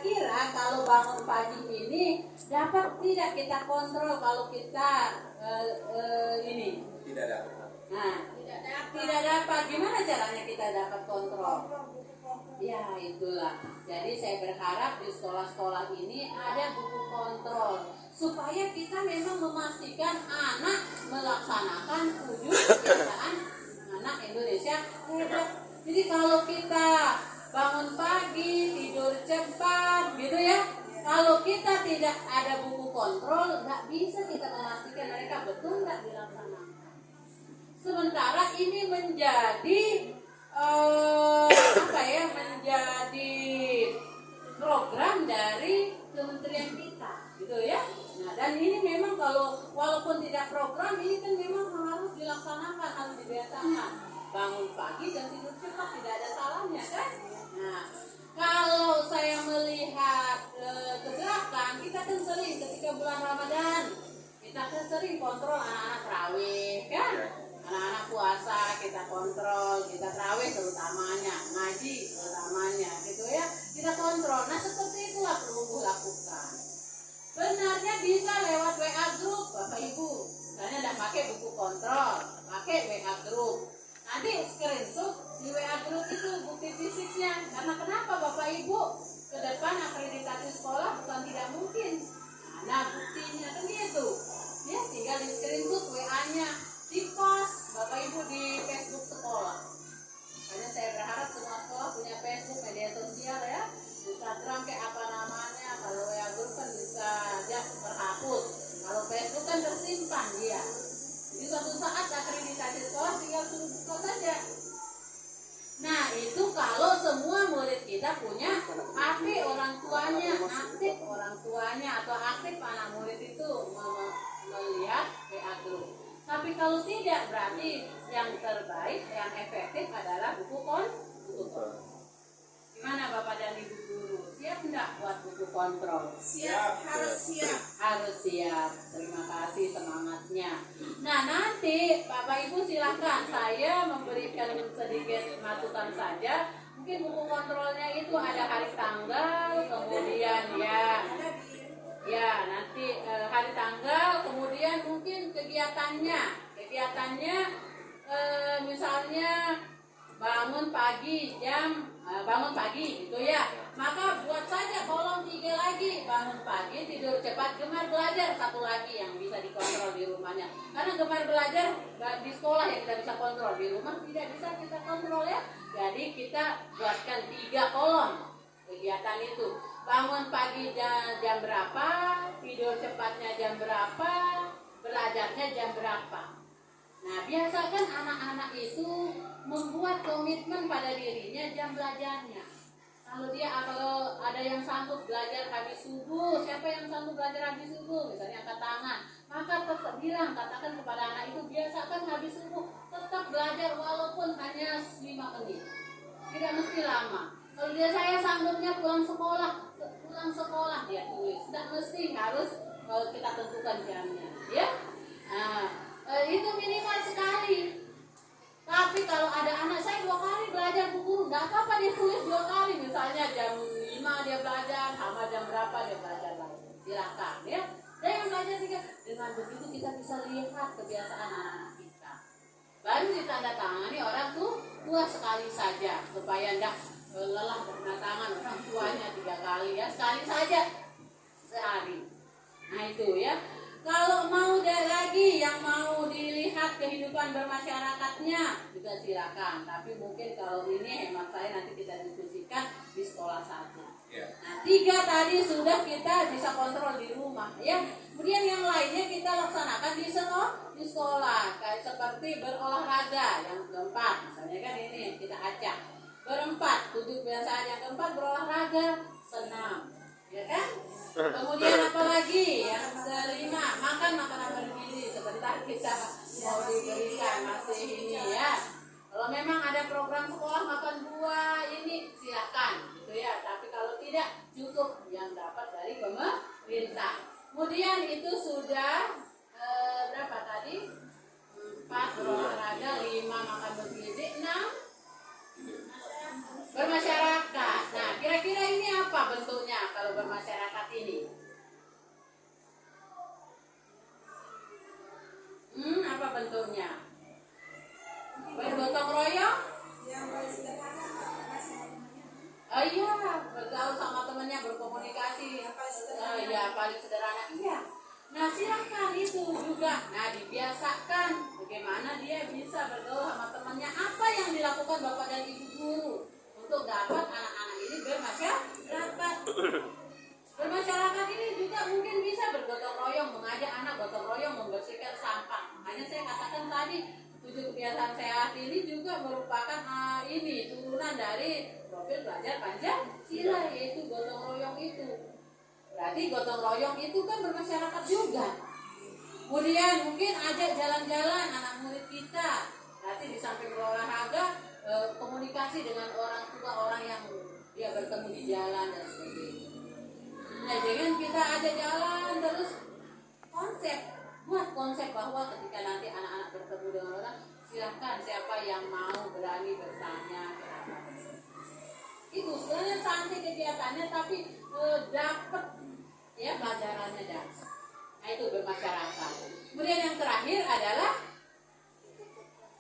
kira-kira kalau bangun pagi ini dapat tidak kita kontrol kalau kita ini? Tidak dapat. Nah, tidak dapat. Gimana caranya kita dapat kontrol? Ya itulah. Jadi saya berharap di sekolah-sekolah ini ada buku kontrol supaya kita memang memastikan anak melaksanakan 7 kebiasaan anak Indonesia hebat. Jadi kalau kita bangun pagi, tidur cepat, gitu ya. Kalau kita tidak ada buku kontrol, nggak bisa kita memastikan mereka betul nggak dilaksanakan. Sementara ini menjadi menjadi program dari kementerian kita, gitu ya. Nah, dan ini memang kalau walaupun tidak program, ini kan memang harus dilaksanakan, harus dibiasakan. Bangun pagi dan tidur cepat tidak ada salahnya kan? Nah, kalau saya melihat ke belakang, kita kan sering ketika bulan Ramadan, kita kan sering kontrol anak-anak tarawih kan? Anak-anak puasa kita kontrol, kita tarawih terutamanya, ngaji terutamanya, gitu ya. Kita kontrol. Nah, seperti itulah perlu lakukan. Benarnya bisa lewat WA group, Bapak Ibu. Misalnya tidak pakai buku kontrol, pakai WA group. Nanti screenshot di WA group itu bukti fisiknya. Karena kenapa Bapak Ibu ke depan akreditasi sekolah bukan tidak mungkin. Nah, buktinya kan gitu. Ya, tinggal di screenshot WA-nya, di post Bapak Ibu di Facebook sekolah. Makanya saya berharap semua sekolah punya Facebook, media sosial ya. Instagram kayak apa namanya. Kalau WA group kan bisa aja terhapus. Kalau Facebook kan tersimpan dia. Jadi suatu saat akreditasi sekolah tinggal suruh buka saja. Nah, itu kalau semua murid kita punya HP orang tuanya, aktif orang tuanya atau aktif anak murid itu melihat WA group. Tapi kalau tidak, berarti yang terbaik, yang efektif adalah buku kontrol. Gimana Bapak dan Ibu guru? Siap enggak buat buku kontrol? Siap, harus siap. Harus siap. Terima kasih semangatnya. Nah, nanti Bapak Ibu silakan, saya memberikan sedikit masukan saja. Mungkin buku kontrolnya itu ada hari tanggal, kemudian ya nanti hari tanggal, kemudian mungkin kegiatannya misalnya bangun pagi gitu ya, maka buat saja kolom 3 lagi, bangun pagi, tidur cepat, gemar belajar, satu lagi yang bisa dikontrol di rumahnya. Karena gemar belajar di sekolah yang kita bisa kontrol, di rumah tidak bisa kita kontrol ya. Jadi kita buatkan 3 kolom kegiatan itu. Bangun pagi jam berapa, tidur cepatnya jam berapa, belajarnya jam berapa. Nah, biasakan anak-anak itu membuat komitmen pada dirinya jam belajarnya. Kalau ada yang sanggup belajar habis subuh, siapa yang sanggup belajar habis subuh? Misalnya angkat tangan, maka tetap katakan kepada anak itu, biasakan habis subuh tetap belajar walaupun hanya 5 menit. Tidak mesti lama. Kalau saya sanggupnya pulang sekolah dia tulis. Tidak mesti harus kita tentukan jamnya, ya. Nah, itu minimal sekali. Tapi kalau ada anak saya 2 kali belajar bu guru, nggak apa-apa dia tulis 2 kali. Misalnya jam 5 dia belajar, sama jam berapa dia belajar lagi. Silakan ya. Dan yang belajar juga dengan begitu kita bisa lihat kebiasaan anak-anak kita. Baru ditandatangani orang tua sekali saja supaya tidak lelah berdatangan orang tuanya 3 kali ya, sekali saja sehari. Nah itu ya. Kalau mau lagi yang mau dilihat kehidupan bermasyarakatnya juga silakan. Tapi mungkin kalau ini hemat saya nanti kita diskusikan di sekolah saja. Nah 3 tadi sudah kita bisa kontrol di rumah ya. Kemudian yang lainnya kita laksanakan di sekolah. Kayak seperti berolahraga yang keempat. Misalnya kan ini kita acak. Berempat, 7 kebiasaan yang keempat berolahraga, senam. Ya kan? Kemudian apa lagi? Yang kelima, makan makanan bergizi. Sebentar kita mau diberikan masih ini ya. Kalau memang ada program sekolah makan buah ini silakan gitu ya. Tapi kalau tidak cukup yang dapat dari pemerintah. Kemudian itu sudah berapa tadi? 4 berolahraga, 5 makan bergizi, 6 bermasyarakat. Nah, kira-kira ini apa bentuknya? paling sederhana, iya. Nah silakan itu juga, nah dibiasakan bagaimana dia bisa bergaul sama temannya. Apa yang dilakukan bapak dan ibu guru untuk dapat anak-anak ini bermasyarakat. Bermasyarakat ini juga mungkin bisa bergotong royong, mengajak anak gotong royong membersihkan sampah. Makanya saya katakan tadi 7 kebiasaan sehat ini juga merupakan ini turunan dari profil belajar Pancasila, yaitu gotong royong itu. Berarti gotong royong itu kan bermasyarakat juga. Kemudian mungkin ajak jalan-jalan anak murid kita. Berarti di samping berolahraga, komunikasi dengan orang tua, orang yang dia bertemu di jalan dan sebagainya. Nah, jangan kita ajak jalan terus buat konsep bahwa ketika nanti anak-anak bertemu dengan orang, silahkan siapa yang mau berani bertanya. Itu sebenarnya santai kegiatannya, tapi dapat ya pelajarannya dapat. Nah itu bermasyarakat. Kemudian yang terakhir adalah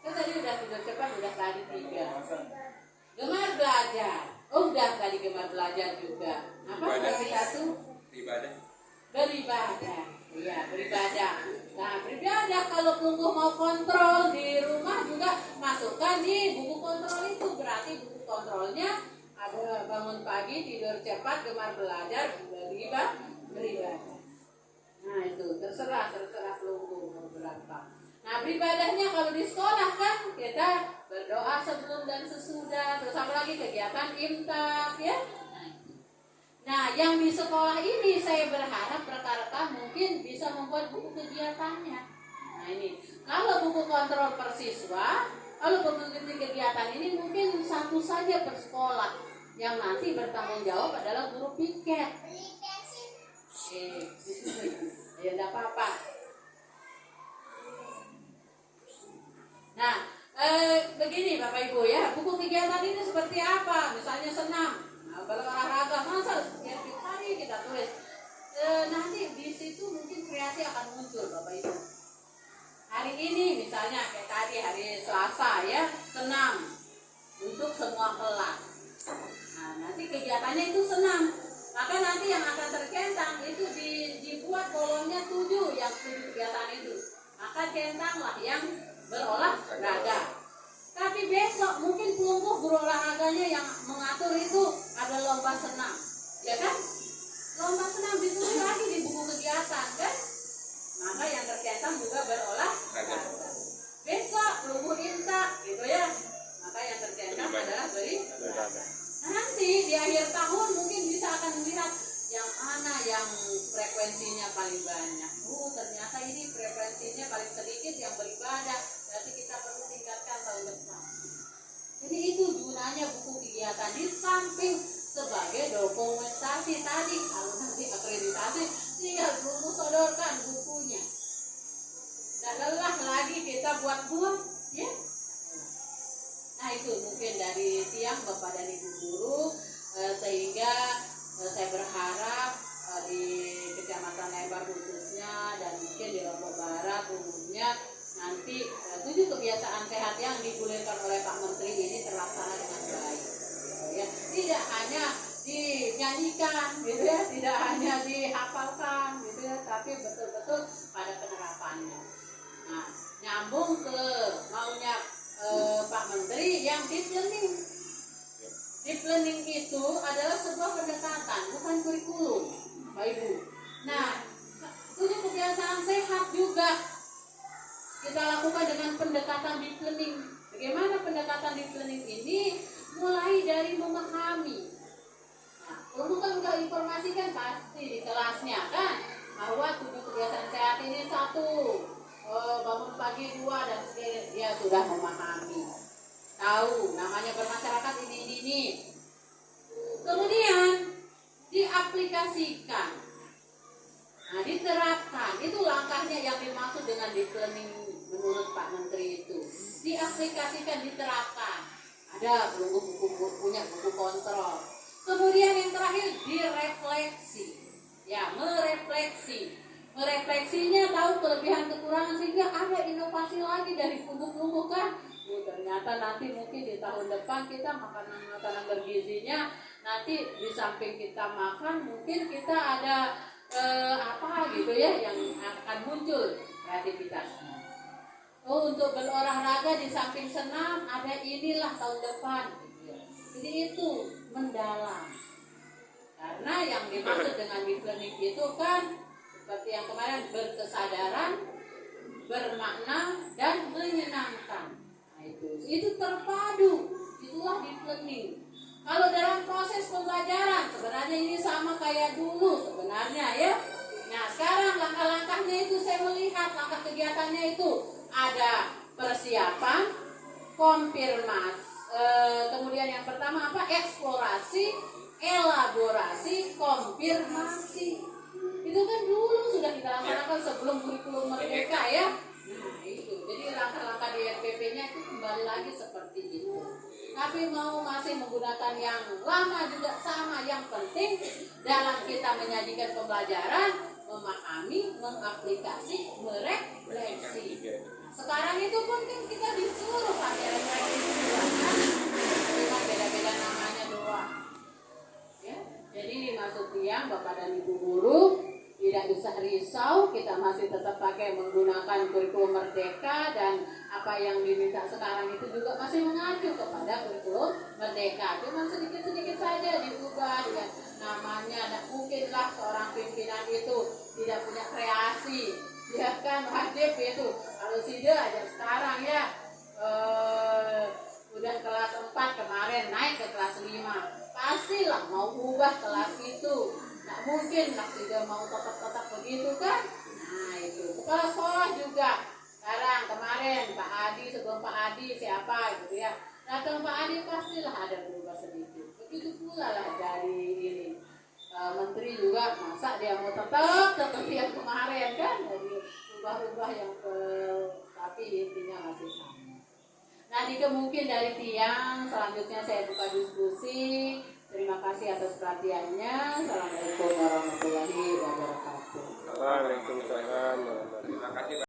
tadi udah tidur cepat, udah tadi 3. Gemar belajar. Oh udah tadi gemar belajar juga. Apa lagi satu? Beribadah. Iya beribadah. Nah beribadah kalau pelungguh mau kontrol di rumah juga masukkan di buku kontrol itu. Berarti buku kontrolnya ada bangun pagi, tidur cepat, gemar belajar, beribadah. Nah itu terserah pelungguh mau berapa. Nah beribadahnya kalau di sekolah kan kita berdoa sebelum dan sesudah, terus apa lagi kegiatan imsak ya. Nah yang di sekolah ini saya berharap rekan-rekan mungkin bisa membuat buku kegiatannya. Nah ini kalau buku kontrol per siswa, kalau buku kegiatan ini mungkin satu saja per sekolah, yang nanti bertanggung jawab adalah guru piket. Ya enggak apa-apa. Nah, begini Bapak Ibu ya, buku kegiatan ini seperti apa? Misalnya senam, berolahraga, masa setiap hari kita tulis. Nanti di situ mungkin kreasi akan muncul Bapak Ibu. Hari ini misalnya kayak tadi hari Selasa ya, senam untuk semua kelas. Nah, nanti kegiatannya itu senam. Maka nanti yang akan tercentang itu dibuat kolomnya 7, yang 7 kegiatan itu. Maka centanglah yang berolahraga. Tapi besok mungkin pelungguh berolahraganya yang mengatur itu ada lomba senam, ya kan? Lomba senam ditulis lagi di buku kegiatan, kan? Maka yang tercentang juga berolahraga. Besok pelungguh imsak, gitu ya. Maka yang tercentang adalah beribadah. Nah, nanti di akhir tahun mungkin bisa akan melihat yang mana yang frekuensinya paling banyak. Ternyata ini frekuensinya paling sedikit yang beribadah. Berarti kita perlu tingkatkan tahun depan. Jadi itu gunanya buku kegiatan di samping sebagai dokumentasi tadi. Kalau nanti akreditasi tinggal perlu sodorkan bukunya. Tidak lelah lagi kita buat-buat, ya. Nah itu mungkin dari tiang Bapak dan Ibu guru, sehingga saya berharap di Kecamatan Lembar khususnya dan mungkin di Lombok Barat umumnya nanti 7 kebiasaan sehat yang digulirkan oleh Pak Menteri ini terlaksana dengan baik. Ya, tidak hanya dinyanyikan, gitu ya, tidak hanya dihafalkan, gitu ya, tapi betul-betul pada penerapannya. Nah, nyambung ke maunya Pak Menteri yang deep learning. Deep learning itu adalah sebuah pendekatan, bukan kurikulum, Pak Ibu. Nah, 7 kebiasaan sehat juga kita lakukan dengan pendekatan deep learning. Bagaimana pendekatan deep learning ini? Mulai dari memahami. Nah, perlu kan udah informasikan pasti di kelasnya kan, bahwa 7 kebiasaan sehat ini 1, bangun pagi 2 dan sebagainya. Dia sudah memahami, tahu namanya bermasyarakat ini. Kemudian diaplikasikan, nah diterapkan. Itu langkahnya yang dimaksud dengan deep learning menurut Pak Menteri itu. Diaplikasikan, diterapkan. Ada punya buku kontrol. Kemudian yang terakhir direfleksi, ya merefleksi. Merefleksinya tahu kelebihan kekurangan sehingga ada inovasi lagi dari pelungguh kan. Ternyata nanti mungkin di tahun depan kita makanan bergizinya nanti di samping kita makan mungkin kita ada apa gitu ya yang akan muncul kreativitasnya. Oh, untuk berolahraga di samping senam ada inilah tahun depan. Jadi itu mendalam. Karena yang dimaksud dengan deep learning itu kan seperti yang kemarin berkesadaran, bermakna dan menyenangkan. Nah, itu terpadu. Itulah deep learning. Kalau dalam proses pembelajaran sebenarnya ini sama kayak dulu sebenarnya ya. Nah, sekarang langkah-langkahnya itu saya melihat langkah kegiatannya itu ada persiapan, konfirmasi, kemudian yang pertama apa? Eksplorasi, elaborasi, konfirmasi. Itu kan dulu sudah kita laksanakan sebelum kurikulum merdeka ya. Nah, itu. Jadi langkah-langkah di RPP-nya itu kembali lagi seperti itu. Tapi mau masih menggunakan yang lama juga sama. Yang penting dalam kita menyajikan pembelajaran, memahami, mengaplikasi, merefleksi. Sekarang itu pun kan kita disuruh pakai refleksi kan? Cuma beda-beda namanya doang. Ya, jadi maksud yang Bapak dan Ibu guru tidak usah risau, kita masih tetap pakai menggunakan kurikulum merdeka dan apa yang diminta sekarang itu juga masih mengacu kepada kurikulum merdeka. Cuma sedikit-sedikit saja diubah dengan namanya. Dan mungkinlah seorang pimpinan itu tidak punya kreasi, ya kan wajib itu. Kalau SIDE aja sekarang ya udah kelas 4 kemarin naik ke kelas 5, pastilah mau ubah kelas itu. Nggak mungkin SIDE mau tetap begitu kan. Nah itu kepala sekolah juga sekarang kemarin Pak Adi, sebelum Pak Adi siapa gitu ya, datang Pak Adi pastilah ada berubah sedikit. Begitu pula lah dari ini menteri juga, masa dia mau tetap seperti yang kemarin kan, jadi ubah-ubah yang tapi intinya masih sama. Nanti mungkin dari Tiang selanjutnya saya buka diskusi. Terima kasih atas perhatiannya. Assalamualaikum warahmatullahi wabarakatuh. Waalaikumsalam warahmatullahi wabarakatuh.